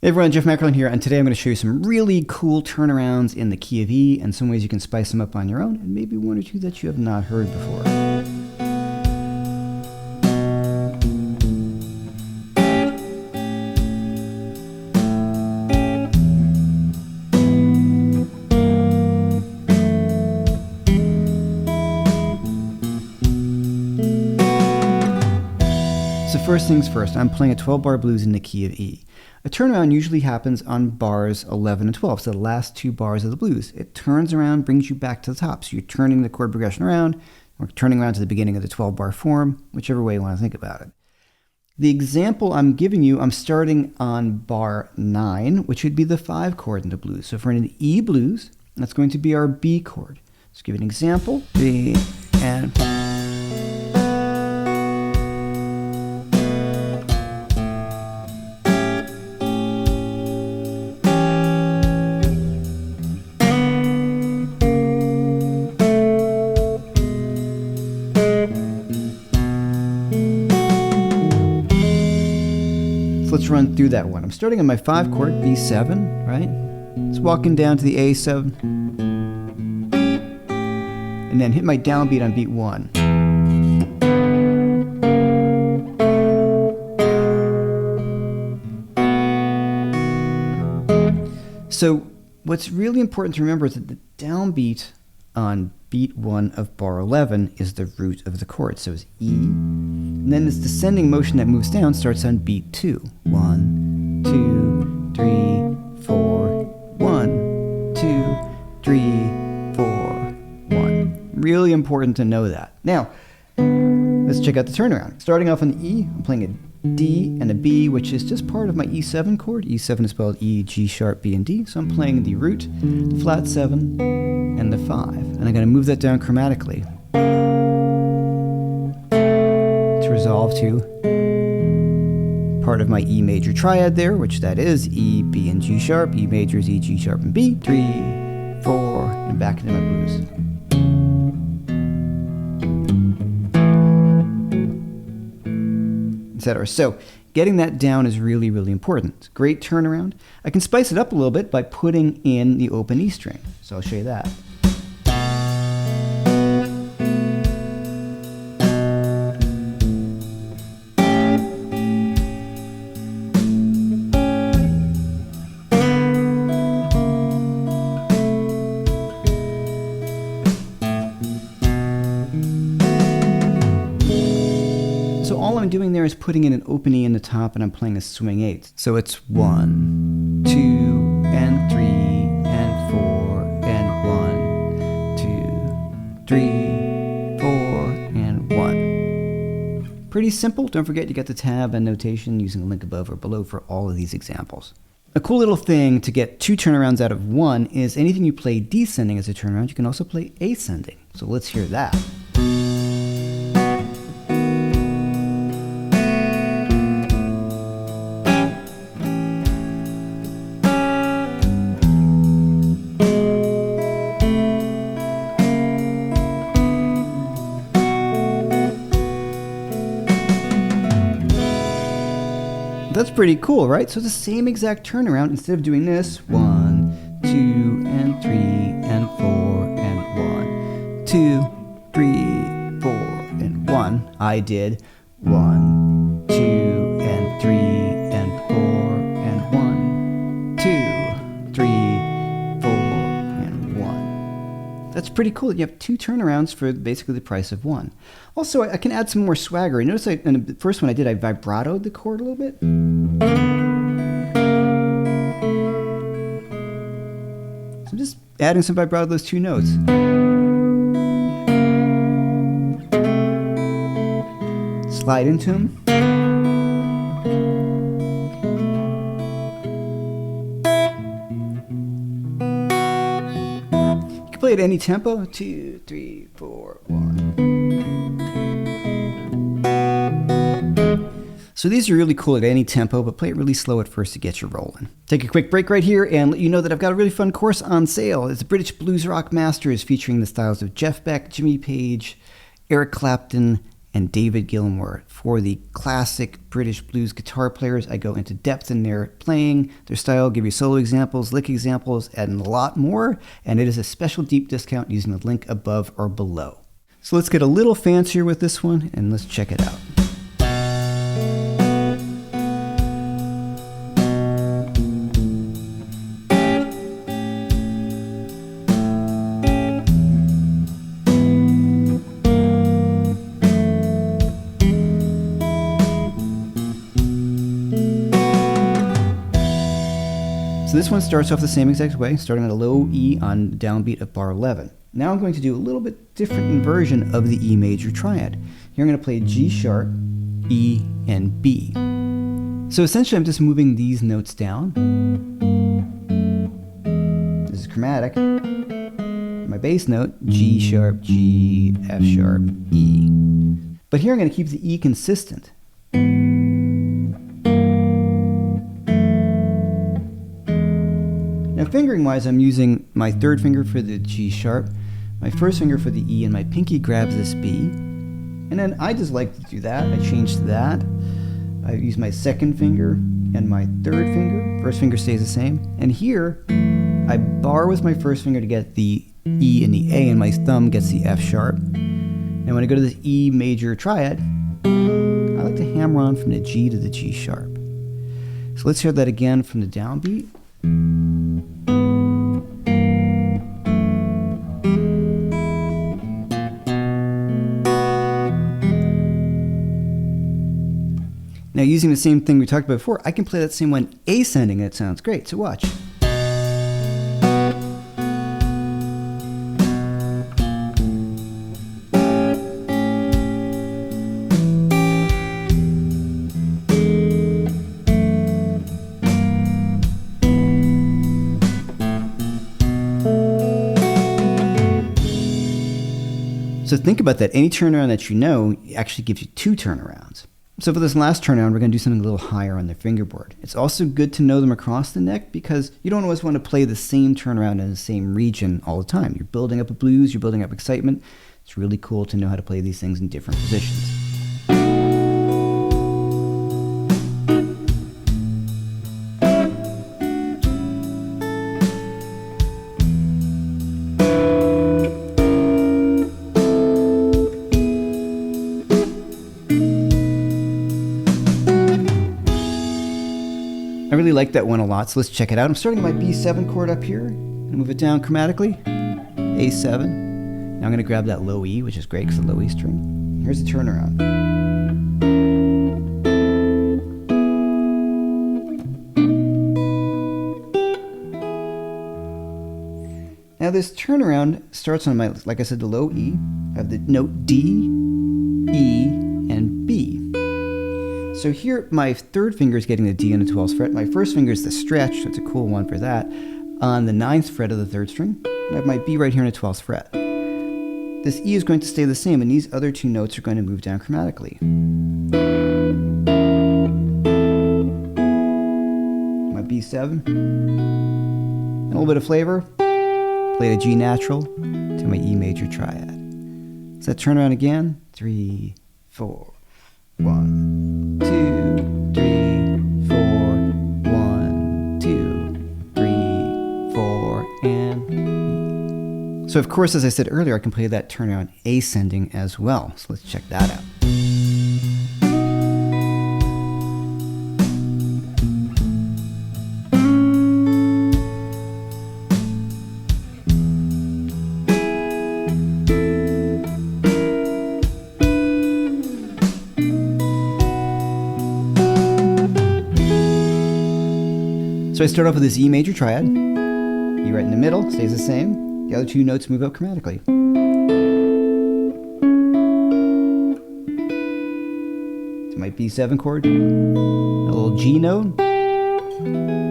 Hey everyone, Jeff Mackerlin here, and today I'm going to show you some really cool turnarounds in the key of E and some ways you can spice them up on your own, and maybe one or two that you have not heard before. So first things first, I'm playing a 12-bar blues in the key of E. A turnaround usually happens on bars 11 and 12, so the last two bars of the blues. It turns around, brings you back to the top. So you're turning the chord progression around, or turning around to the beginning of the 12-bar form, whichever way you want to think about it. The example I'm giving you, I'm starting on bar 9, which would be the 5 chord in the blues. So for an E blues, that's going to be our B chord. Let's give you an example. B and... Let's run through that one. I'm starting on my 5 chord, B7, right? It's walking down to the A7. And then hit my downbeat on beat 1. So what's really important to remember is that the downbeat on beat 1 of bar 11 is the root of the chord, so it's E. And then this descending motion that moves down starts on beat 2. 1, 2, 3, 4, 1, 2, 3, 4, 1. Really important to know that. Now, let's check out the turnaround. Starting off on the E, I'm playing a D and a B, which is just part of my E7 chord. E7 is spelled E, G sharp, B, and D. So I'm playing the root, the flat 7, and the 5. And I'm going to move that down chromatically to resolve to part of my E major triad there, which that is E, B, and G sharp. E major is E, G sharp, and B. 3, 4, and back into my blues. Etc. So getting that down is really, really important. It's a great turnaround. I can spice it up a little bit by putting in the open E string. So I'll show you that. So all I'm doing there is putting in an open E in the top, and I'm playing a swing 8. So it's 1, 2, and 3, and 4, and 1, 2, 3, 4, and 1. Pretty simple. Don't forget you got the tab and notation using the link above or below for all of these examples. A cool little thing to get 2 turnarounds out of 1 is anything you play descending as a turnaround, you can also play ascending. So let's hear that. That's pretty cool, right? So it's the same exact turnaround. Instead of doing this, 1, 2, and 3, and 4, and 1, 2, 3, 4, and 1. I did 1, 2, and 3, and 4, and 1, 2, 3, 4, and 1. That's pretty cool. You have 2 turnarounds for basically the price of 1. Also, I can add some more swagger. Notice in the first one I did, I vibratoed the chord a little bit. So I'm just adding some vibrato to those 2 notes. Slide into them. You can play at any tempo. 2, 3, 4, 1. So these are really cool at any tempo, but play it really slow at first to get you rolling. Take a quick break right here and let you know that I've got a really fun course on sale. It's British Blues Rock Masters featuring the styles of Jeff Beck, Jimmy Page, Eric Clapton, and David Gilmour. For the classic British blues guitar players, I go into depth in their playing, their style, give you solo examples, lick examples, and a lot more, and it is a special deep discount using the link above or below. So let's get a little fancier with this one, and let's check it out. So this one starts off the same exact way, starting at a low E on the downbeat of bar 11. Now I'm going to do a little bit different inversion of the E major triad. Here I'm going to play G sharp, E, and B. So essentially I'm just moving these notes down. This is chromatic. My bass note, G sharp, G, F sharp, E. But here I'm going to keep the E consistent. Now fingering wise, I'm using my third finger for the G sharp, my first finger for the E, and my pinky grabs this B. And then I just like to do that. I change to that. I use my second finger and my third finger. First finger stays the same. And here, I bar with my first finger to get the E and the A, and my thumb gets the F sharp. And when I go to this E major triad, I like to hammer on from the G to the G sharp. So let's hear that again from the downbeat. Now using the same thing we talked about before, I can play that same one ascending and it sounds great, so watch. So think about that. Any turnaround that you know actually gives you two turnarounds. So for this last turnaround, we're going to do something a little higher on the fingerboard. It's also good to know them across the neck because you don't always want to play the same turnaround in the same region all the time. You're building up a blues, you're building up excitement. It's really cool to know how to play these things in different positions. I really like that one a lot, so let's check it out. I'm starting my B7 chord up here, and move it down chromatically, A7. Now I'm going to grab that low E, which is great because the low E string. Here's the turnaround. Now this turnaround starts on my, like I said, the low E. I have the note D, E, and B. So here, my third finger is getting the D on the 12th fret. My first finger is the stretch, so it's a cool one for that, on the 9th fret of the 3rd string. And I have my B right here on the 12th fret. This E is going to stay the same, and these other two notes are going to move down chromatically. My B7, and a little bit of flavor. Play a G natural to my E major triad. So that turn around again. 3, 4. 1, 2, 3, 4. 1, 2, 3, 4, and. So of course, as I said earlier, I can play that turnaround ascending as well. So let's check that out. So I start off with this E major triad. E right in the middle, stays the same. The other two notes move up chromatically. To my B7 chord, a little G note,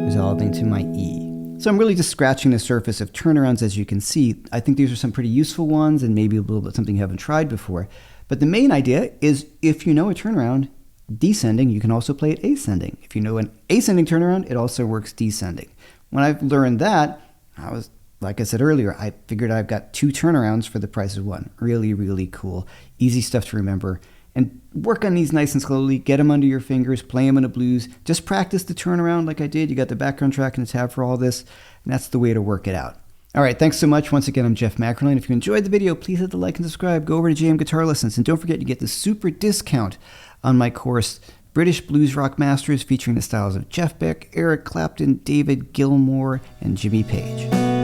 resolving to my E. So I'm really just scratching the surface of turnarounds, as you can see. I think these are some pretty useful ones and maybe a little bit something you haven't tried before. But the main idea is if you know a turnaround, descending, you can also play it ascending. If you know an ascending turnaround, it also works descending. When I've learned that, I was, like I said earlier, I figured I've got two turnarounds for the price of one. Really, really cool. Easy stuff to remember. And work on these nice and slowly. Get them under your fingers. Play them in a blues. Just practice the turnaround like I did. You got the background track and the tab for all this. And that's the way to work it out. All right, thanks so much. Once again, I'm Jeff Mackerline. If you enjoyed the video, please hit the like and subscribe. Go over to JM Guitar Lessons. And don't forget to get the super discount on my course, British Blues Rock Masters, featuring the styles of Jeff Beck, Eric Clapton, David Gilmour, and Jimmy Page.